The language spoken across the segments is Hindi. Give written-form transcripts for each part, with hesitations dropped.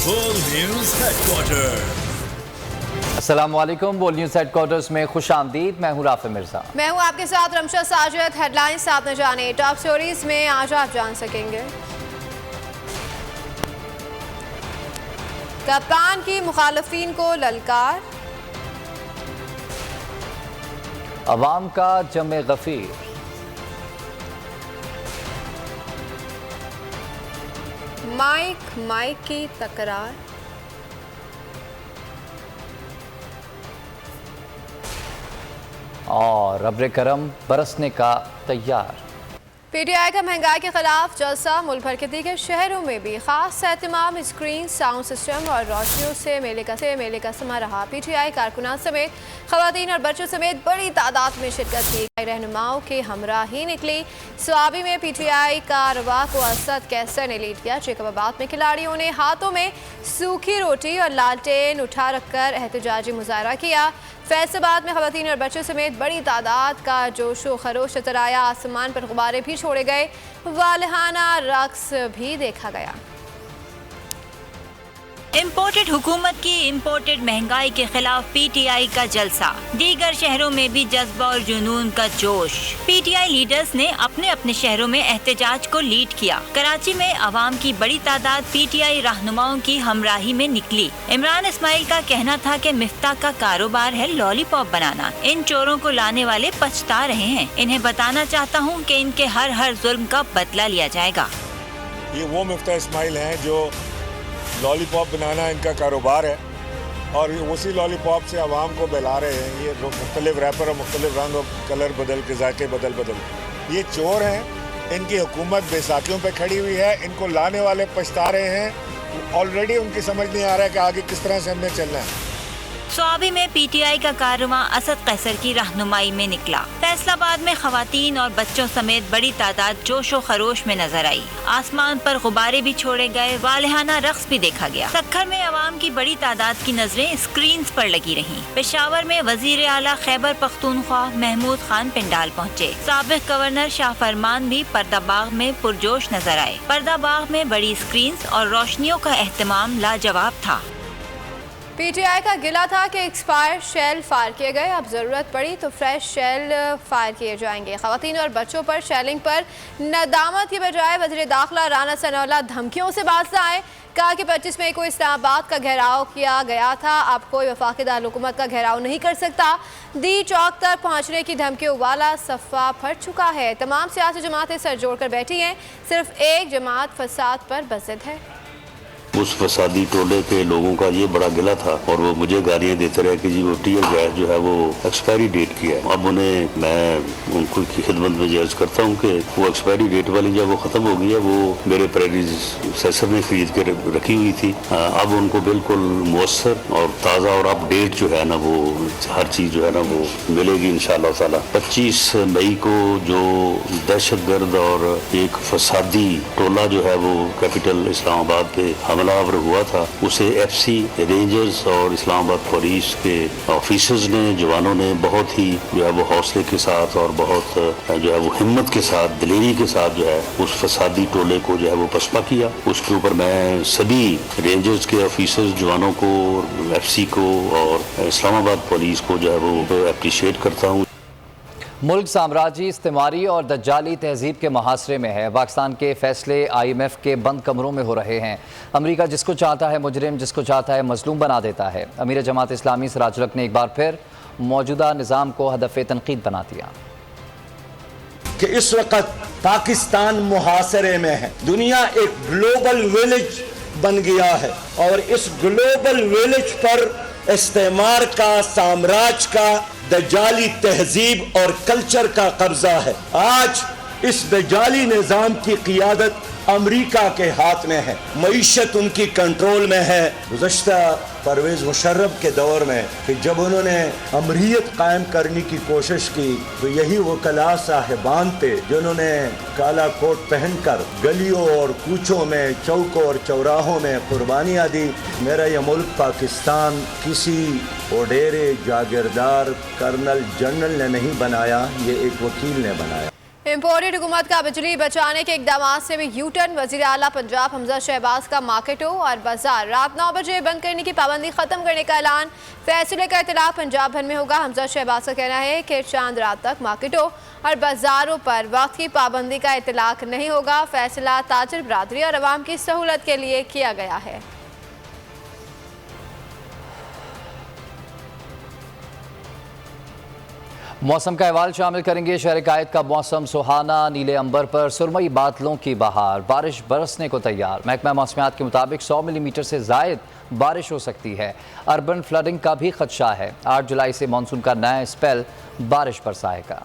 बोल न्यूज हेडक्वार्टर। अस्सलामुअलैकुम। बोल न्यूज हेडक्वार्टर्स में खुश आमदीद। मैं हूँ राफे मिर्जा। मैं हूँ आपके साथ रमशा साजिद। हेडलाइंस आप न जाने, टॉप स्टोरीज में आज आप जान सकेंगे। कप्तान की मुखालफिन को ललकार, अवाम का जमे गफीर, माइक की तकरार, और अब्र करम बरसने का तैयार। पीटीआई का महंगाई के खिलाफ जलसा। मुल्क भर के दीगर शहरों में भी खास एहतमाम स्क्रीन, साउंड सिस्टम और रोशनियों से मेले का समा रहा। पीटीआई कारकुनान समेत खवातीन और बच्चों समेत बड़ी तादाद में शिरकत की। रहनुमाओं के हमरा ही निकली। स्वाबी में पीटीआई कारवा को असद कैसर ने लीड किया। जेकबाबाद में खिलाड़ियों ने हाथों में सूखी रोटी और लालटेन उठा रखकर एहतजाजी मुजाहरा किया। फैसलाबाद में खवातीन और बच्चों समेत बड़ी तादाद का जोशो खरोश नजर आया। आसमान पर गुब्बारे भी छोड़े गए। वालहाना रक्स भी देखा गया। इम्पोर्टेड हुकूमत की इम्पोर्टेड महंगाई के खिलाफ पीटीआई का जलसा। दीगर शहरों में भी जज्बा और जुनून का जोश। पीटीआई लीडर्स ने अपने अपने शहरों में एहतजाज को लीड किया। कराची में अवाम की बड़ी तादाद पीटीआई रहनुमाओं की हमराही में निकली। इमरान इस्माइल का कहना था कि मिफ्ता का कारोबार है लॉलीपॉप बनाना। इन चोरों को लाने वाले पछता रहे हैं। इन्हें बताना चाहता हूँ कि इनके हर जुल्म का बदला लिया जाएगा। ये वो मिफ्ता इस्माइल हैं जो लॉलीपॉप बनाना इनका कारोबार है और उसी लॉलीपॉप से आवाम को बहला रहे हैं। ये मुख्तलिफ रैपर और मुख्तलिफ रंग और कलर बदल के जायके बदल ये चोर हैं। इनकी हुकूमत बैसाखियों पे खड़ी हुई है। इनको लाने वाले पछता रहे हैं। ऑलरेडी उनकी समझ नहीं आ रहा है कि आगे किस तरह से हमने चलना है। स्वाबी में पीटीआई का कारवां असद कैसर की रहनुमाई में निकला। फैसलाबाद में खवातीन और बच्चों समेत बड़ी तादाद जोशो खरोश में नजर आई। आसमान पर गुब्बारे भी छोड़े गए। वालहाना रक्स भी देखा गया। सक्खर में अवाम की बड़ी तादाद की नजरें स्क्रीन्स पर लगी रहीं। पेशावर में वजीर आला खैबर पख्तूनख्वा महमूद खान पिंडाल पहुँचे। साबिक गवर्नर शाह फरमान भी पर्दाबाग में पुरजोश नजर आए। पर्दाबाग में बड़ी स्क्रीन्स और रोशनियों का एहतमाम लाजवाब था। पीटीआई का गिला था कि एक्सपायर शेल फायर किए गए। अब ज़रूरत पड़ी तो फ्रेश शेल फायर किए जाएंगे। खवातीन और बच्चों पर शेलिंग पर नदामत की बजाय वज़ीर दाखिला राना सनाउल्लाह धमकियों से बाज आए। कहा कि 25 मई को इस्लामाबाद का घेराव किया गया था। अब कोई वफाकी दारुलहुकूमत का घेराव नहीं कर सकता। दी चौक तक पहुँचने की धमकियों वाला सफ़ा फट चुका है। तमाम सियासी जमातें सर जोड़कर बैठी हैं। सिर्फ एक जमात फसाद पर बज़िद है। उस फसादी टोले के लोगों का ये बड़ा गिला था और वो मुझे गालियाँ देते रहे कि जी वो टीयर गैस जो है वो एक्सपायरी डेट की है। अब उन्हें मैं उनको की खिदमत में अर्ज करता हूँ कि वो एक्सपायरी डेट वाली जब वो ख़त्म हो गई है, वो मेरे प्रेडिसेसर ने खरीद के रखी हुई थी। अब उनको बिल्कुल मौसर और ताज़ा और अपडेट जो है ना वो हर चीज़ जो है ना वो मिलेगी इंशाअल्लाह ताला। 25 मई को जो दहशतगर्द और एक फसादी टोला जो है वो कैपिटल इस्लामाबाद पे हमलावर हुआ था, उसे एफसी रेंजर्स और इस्लामाबाद पुलिस के ऑफिसर्स ने, जवानों ने बहुत ही जो है वो हौसले के साथ और बहुत जो है वो हिम्मत के साथ, दिलेरी के साथ जो है उस फसादी टोले को जो है वो पसपा किया। उसके ऊपर मैं सभी रेंजर्स के ऑफिसर्स, जवानों को, एफसी को और इस्लामाबाद पुलिस को जो है वो अप्रिशिएट करता हूँ। मुल्क साम्राज्य, इस्तेमारी और दज्जाली तहजीब के मुहासरे में है। पाकिस्तान के फैसले IMF के बंद कमरों में हो रहे हैं। अमेरिका जिसको चाहता है मुजरिम, जिसको चाहता है मजलूम बना देता है। अमीर जमात इस्लामी सिराज उल हक ने एक बार फिर मौजूदा निज़ाम को हदफ तनकीद बना दिया कि इस वक्त पाकिस्तान मुहासरे में है। दुनिया एक ग्लोबल विलेज बन गया है और इस ग्लोबल विलेज पर इस्तेमार का, साम्राज्य का, दज्जाली तहजीब और कल्चर का कब्जा है। आज इस दज्जाली निज़ाम की क़ियादत अमरीका के हाथ में है। मईशत उनकी कंट्रोल में है। गुज़श्ता परवेज़ मुशर्रफ के दौर में कि जब उन्होंने अमरीयत कायम करने की कोशिश की तो यही वो कला साहिबान थे जिन्होंने काला कोट पहनकर गलियों और कूचों में, चौकों और चौराहों में कुर्बानियाँ दी। मेरा यह मुल्क पाकिस्तान किसी ओडेरे, जागीरदार, कर्नल, जनरल ने नहीं बनाया, ये एक वकील ने बनाया। इम्पोर्टेड हुकूमत का बिजली बचाने के इकदाम से भी यू टर्न। वज़ीर आला पंजाब हमजा शहबाज का मार्केटों और बाजार रात 9 बजे बंद करने की पाबंदी खत्म करने का ऐलान। फैसले का इतला पंजाब भर में होगा। हमजा शहबाज का कहना है कि चांद रात तक मार्केटों और बाजारों पर वक्त की पाबंदी का इतलाक नहीं होगा। फैसला ताजर बरादरी और अवाम की सहूलत के लिए किया गया है। मौसम का अहवाल शामिल करेंगे। शहर कायद का मौसम सुहाना, नीले अंबर पर सुरमई बादलों की बहार, बारिश बरसने को तैयार। महकमा मौसमियात के मुताबिक 100 मिलीमीटर से जायद बारिश हो सकती है। अर्बन फ्लडिंग का भी खदशा है। 8 जुलाई से मानसून का नया स्पेल बारिश बरसाएगा।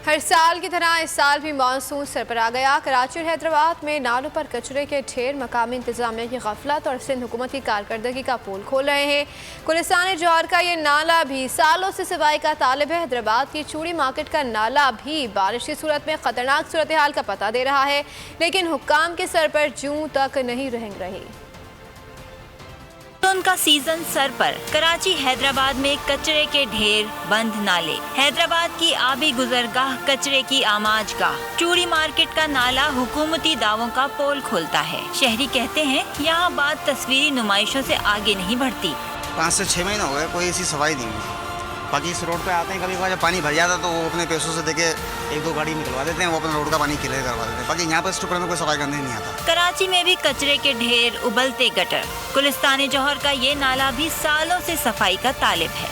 हर साल की तरह इस साल भी मानसून सरपरा गया। कराची और हैदराबाद में नालों पर कचरे के ढेर मकामी इंतजामिया की गफलत और सिंध हुकूमत की कारकर्दगी का पोल खोल रहे हैं। गुलिस्तान जौहर का ये नाला भी सालों से सफाई का तालिब है। हैदराबाद की चूड़ी मार्केट का नाला भी बारिश की सूरत में खतरनाक सूरत हाल का पता दे रहा है, लेकिन हुक्काम के सर पर जूं तक नहीं रेंग रही। उनका सीजन सर पर। कराची हैदराबाद में कचरे के ढेर, बंद नाले। हैदराबाद की आबी गुजरगाह कचरे की आमाजगाह। चूड़ी मार्केट का नाला हुकूमती दावों का पोल खोलता है। शहरी कहते हैं यहाँ बात तस्वीरी नुमाइशों से आगे नहीं बढ़ती। 5 से 6 महीने हो गए कोई ऐसी सफाई नहीं हुई। बाकी इस रोड पे आते हैं कभी कभार जब पानी भर जाता है तो वो अपने पैसों से देके 1-2 गाड़ी निकलवा देते हैं, वो अपने रोड का पानी क्लियर करवा देते हैं। बाकी यहाँ पर इस टुकड़े में कोई सफाई करने नहीं आता। कराची में भी कचरे के ढेर, उबलते गटर। गुलिस्तान जौहर का ये नाला भी सालों से सफाई का तालिब है।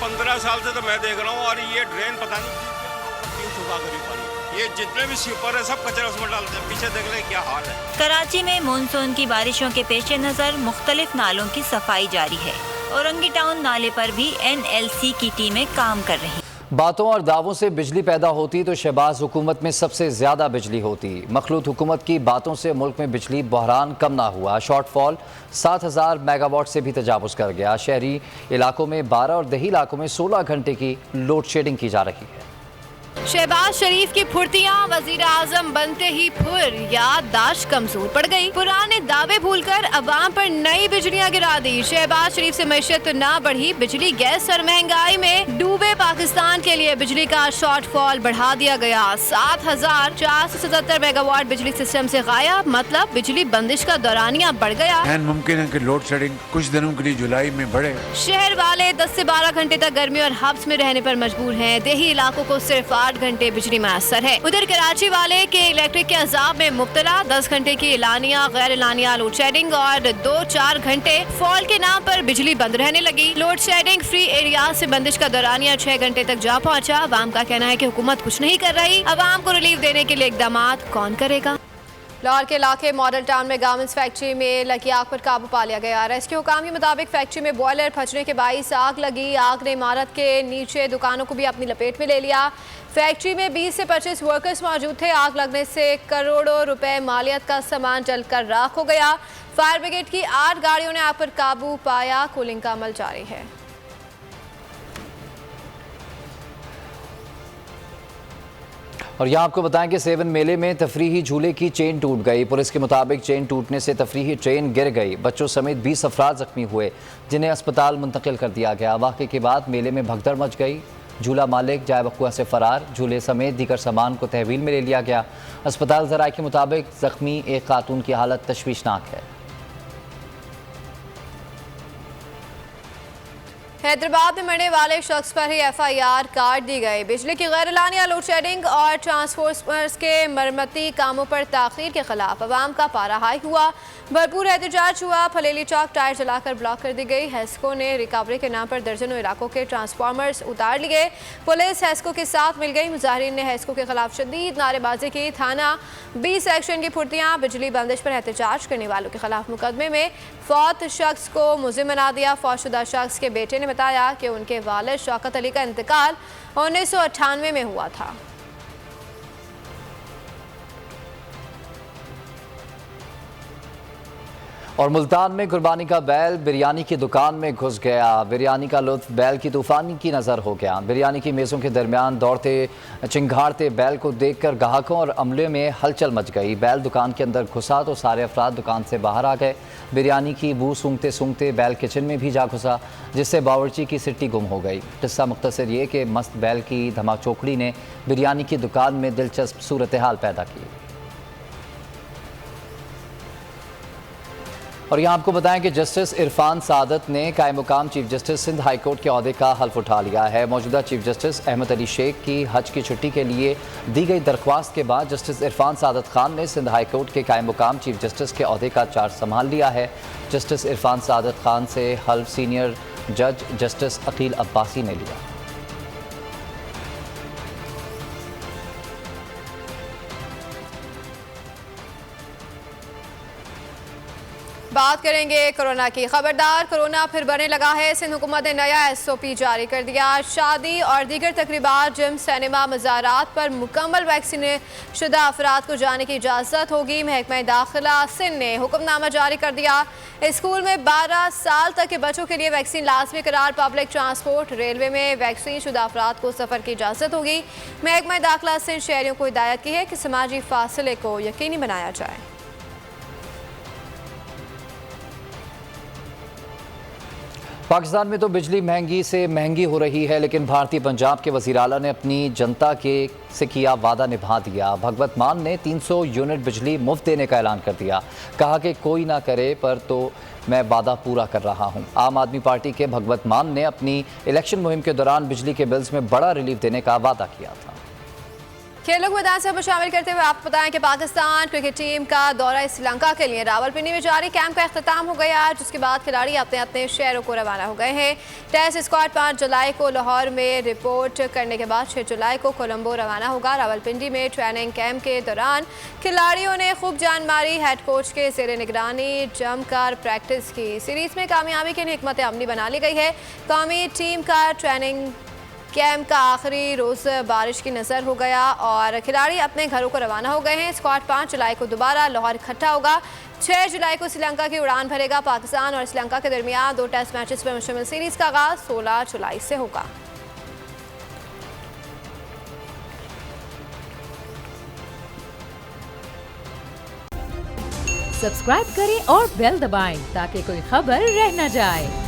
15 साल से तो मैं देख रहा हूँ और ये ड्रेन पता नहीं सुबह करी पानी, ये जितने भी स्वीपर है सब कचरा उसमें डालते हैं। पीछे देख लें क्या हाल है। कराची में मानसून की बारिशों के पेश नज़र मुख्तलिफ नालों की सफाई जारी है। औरंगी टाउन नाले पर भी NLC की टीमें काम कर रही। बातों और दावों से बिजली पैदा होती तो शहबाज हुकूमत में सबसे ज्यादा बिजली होती। मखलूत हुकूमत की बातों से मुल्क में बिजली बहरान कम ना हुआ। शॉर्टफॉल 7000 मेगावाट से भी तजावुज कर गया। शहरी इलाकों में 12 और दही इलाकों में 16 घंटे की लोड शेडिंग की जा रही है। शहबाज शरीफ की फुर्तियां वजीर आजम बनते ही फिर याददाश्त कमजोर पड़ गई। पुराने दावे भूलकर अवाम पर नई बिजलियां गिरा दी। शहबाज शरीफ से मैशत न बढ़ी, बिजली गैस और महंगाई में डूबे पाकिस्तान के लिए बिजली का शॉर्टफॉल बढ़ा दिया गया। 7477 मेगावाट बिजली सिस्टम से गायब, मतलब बिजली बंदिश का दौरानिया बढ़ गया। मुमकिन है कि लोड शेडिंग कुछ दिनों के लिए जुलाई में बढ़े। शहर वाले 10 से 12 घंटे तक गर्मी और हब्स में रहने पर मजबूर हैं। देही इलाकों को सिर्फ 8 घंटे बिजली मैसर है। उधर कराची वाले के इलेक्ट्रिक के अजाब में मुब्तला। 10 घंटे की एलानिया गैर एलानिया लोड शेडिंग और 2-4 घंटे फॉल के नाम पर बिजली बंद रहने लगी। लोड शेडिंग फ्री एरिया से बंदिश का दौरानिया 6 घंटे तक जा पहुंचा। अवाम का कहना है कि हुकूमत कुछ नहीं कर रही। अवाम को रिलीफ देने के लिए इकदाम कौन करेगा। लाहौर के इलाके मॉडल टाउन में गारमेंट्स फैक्ट्री में लगी आग पर काबू पा लिया गया। रेस्क्यू हुकाम के मुताबिक फैक्ट्री में बॉयलर फटने के बाइस आग लगी। आग ने इमारत के नीचे दुकानों को भी अपनी लपेट में ले लिया। फैक्ट्री में 20 से 25 वर्कर्स मौजूद थे। आग लगने से करोड़ों रुपए मालियत का सामान जलकर राख हो गया। फायर ब्रिगेड की 8 गाड़ियों ने आग पर काबू पाया। कूलिंग का अमल जारी है। और यहाँ आपको बताएं कि सेवन मेले में तफरीही झूले की चेन टूट गई। पुलिस के मुताबिक चेन टूटने से तफरीही ट्रेन गिर गई। बच्चों समेत 20 अफराद जख्मी हुए, जिन्हें अस्पताल मुंतकिल कर दिया गया। वाक़े के बाद मेले में भगदड़ मच गई। झूला मालिक जाए वक़ुआ से फरार। झूले समेत दीगर सामान को तहवील में ले लिया गया। अस्पताल ज़राए के मुताबिक जख्मी एक खातून की हालत तशवीशनाक है। हैदराबाद में मरने वाले शख्स पर ही FIR काट दी गई। बिजली की गैर एलानिया लोड शेडिंग और ट्रांसफॉर्मर्स के मरम्मती कामों पर ताख़ीर के खिलाफ अवाम का पारा हाई हुआ। भरपूर एहतजाज हुआ। फलेली चौक टायर जलाकर ब्लॉक कर दी गई। हेस्को ने रिकवरी के नाम पर दर्जनों इलाकों के ट्रांसफॉर्मर्स उतार लिए। पुलिस हेस्को के साथ मिल गई। मुजाहिरीन ने हेस्को के खिलाफ शदीद नारेबाजी की। थाना B सेक्शन की फुर्तियाँ बिजली बंदिश पर एहतजाज करने वालों के खिलाफ मुकदमे में फौत शख्स को मुलजिम बना दिया। फौतशुदा शख्स के बेटे ने बताया कि उनके वालिद शौकत अली का इंतकाल 1998 में हुआ था। और मुल्तान में कुर्बानी का बैल बिरयानी की दुकान में घुस गया। बिरयानी का लुत्फ बैल की तूफानी की नज़र हो गया। बिरयानी की मेज़ों के दरमियान दौड़ते चिंगाड़ते बैल को देखकर ग्राहकों और अमले में हलचल मच गई। बैल दुकान के अंदर घुसा तो सारे अफराद दुकान से बाहर आ गए। बिरयानी की बू सूंघते सूंघते बैल किचन में भी जा घुसा, जिससे बावर्ची की सिट्टी गुम हो गई। किस्सा मुख्तसर ये कि मस्त बैल की धमाचौकड़ी ने बिरयानी की दुकान में दिलचस्प सूरत हाल पैदा की। और यहाँ आपको बताएं कि जस्टिस इरफान सादत ने कायम मुकाम chief justice Sindh high court के ओहदे का हल्फ उठा लिया है। मौजूदा चीफ जस्टिस अहमद अली शेख की हज की छुट्टी के लिए दी गई दरख्वास्त के बाद जस्टिस इरफान सादत खान ने सिंध हाई कोर्ट के कायम मुकाम चीफ जस्टिस के ओहदे का चार्ज संभाल लिया है। जस्टिस इरफान सादत खान से हल्फ सीनियर जज जस्टिस अकील अब्बासी ने लिया। बात करेंगे कोरोना की। खबरदार, कोरोना फिर बढ़ने लगा है। सिंध हुकूमत ने नया SOP जारी कर दिया। शादी और दीगर तकरीबात, जिम, सिनेमा, मज़ारात पर मुकम्मल वैक्सीन शुदा अफराद को जाने की इजाज़त होगी। महकमा दाखिला सिंध ने हुक्मनामा जारी कर दिया। स्कूल में 12 साल तक के बच्चों के लिए वैक्सीन लाजमी करार। पब्लिक ट्रांसपोर्ट, रेलवे में वैक्सीन शुदा अफराद को सफ़र की इजाज़त होगी। महकमा दाखिला सिंध शहरियों को हिदायत की है कि समाजी फासले को यकीनी बनाया जाए। पाकिस्तान में तो बिजली महंगी से महंगी हो रही है, लेकिन भारतीय पंजाब के वज़ीर आला ने अपनी जनता के से किया वादा निभा दिया। भगवत मान ने 300 यूनिट बिजली मुफ्त देने का ऐलान कर दिया। कहा कि कोई ना करे पर तो मैं वादा पूरा कर रहा हूं। आम आदमी पार्टी के भगवत मान ने अपनी इलेक्शन मुहिम के दौरान बिजली के बिल्स में बड़ा रिलीफ देने का वादा किया था। खेलों को मैदान से शामिल करते हुए आपको बताएं कि पाकिस्तान क्रिकेट टीम का दौरा श्रीलंका के लिए रावलपिंडी में जारी कैंप का अख्ताम हो गया, जिसके बाद खिलाड़ी अपने अपने शहरों को रवाना हो गए हैं। टेस्ट स्क्वाड 5 जुलाई को लाहौर में रिपोर्ट करने के बाद 6 जुलाई को कोलंबो रवाना होगा। रावलपिंडी में ट्रेनिंग कैंप के दौरान खिलाड़ियों ने खूब जान मारी। हेड कोच के ज़ेरे निगरानी जमकर प्रैक्टिस की। सीरीज़ में कामयाबी के लिए हिकमत अमली बना ली गई है। कौमी टीम का ट्रेनिंग कैंप का आखिरी रोज़ बारिश की नज़र हो गया और खिलाड़ी अपने घरों को रवाना हो गए हैं। स्क्वाड 5 जुलाई को दोबारा लाहौर इकट्ठा होगा। 6 जुलाई को श्रीलंका की उड़ान भरेगा। पाकिस्तान और श्रीलंका के दरमियान 2 टेस्ट मैचेस पर मुश्तमिल सीरीज़ का आगाज़ 16 जुलाई से होगा। सब्सक्राइब करें और बेल दबाएं ताकि कोई खबर रह न जाए।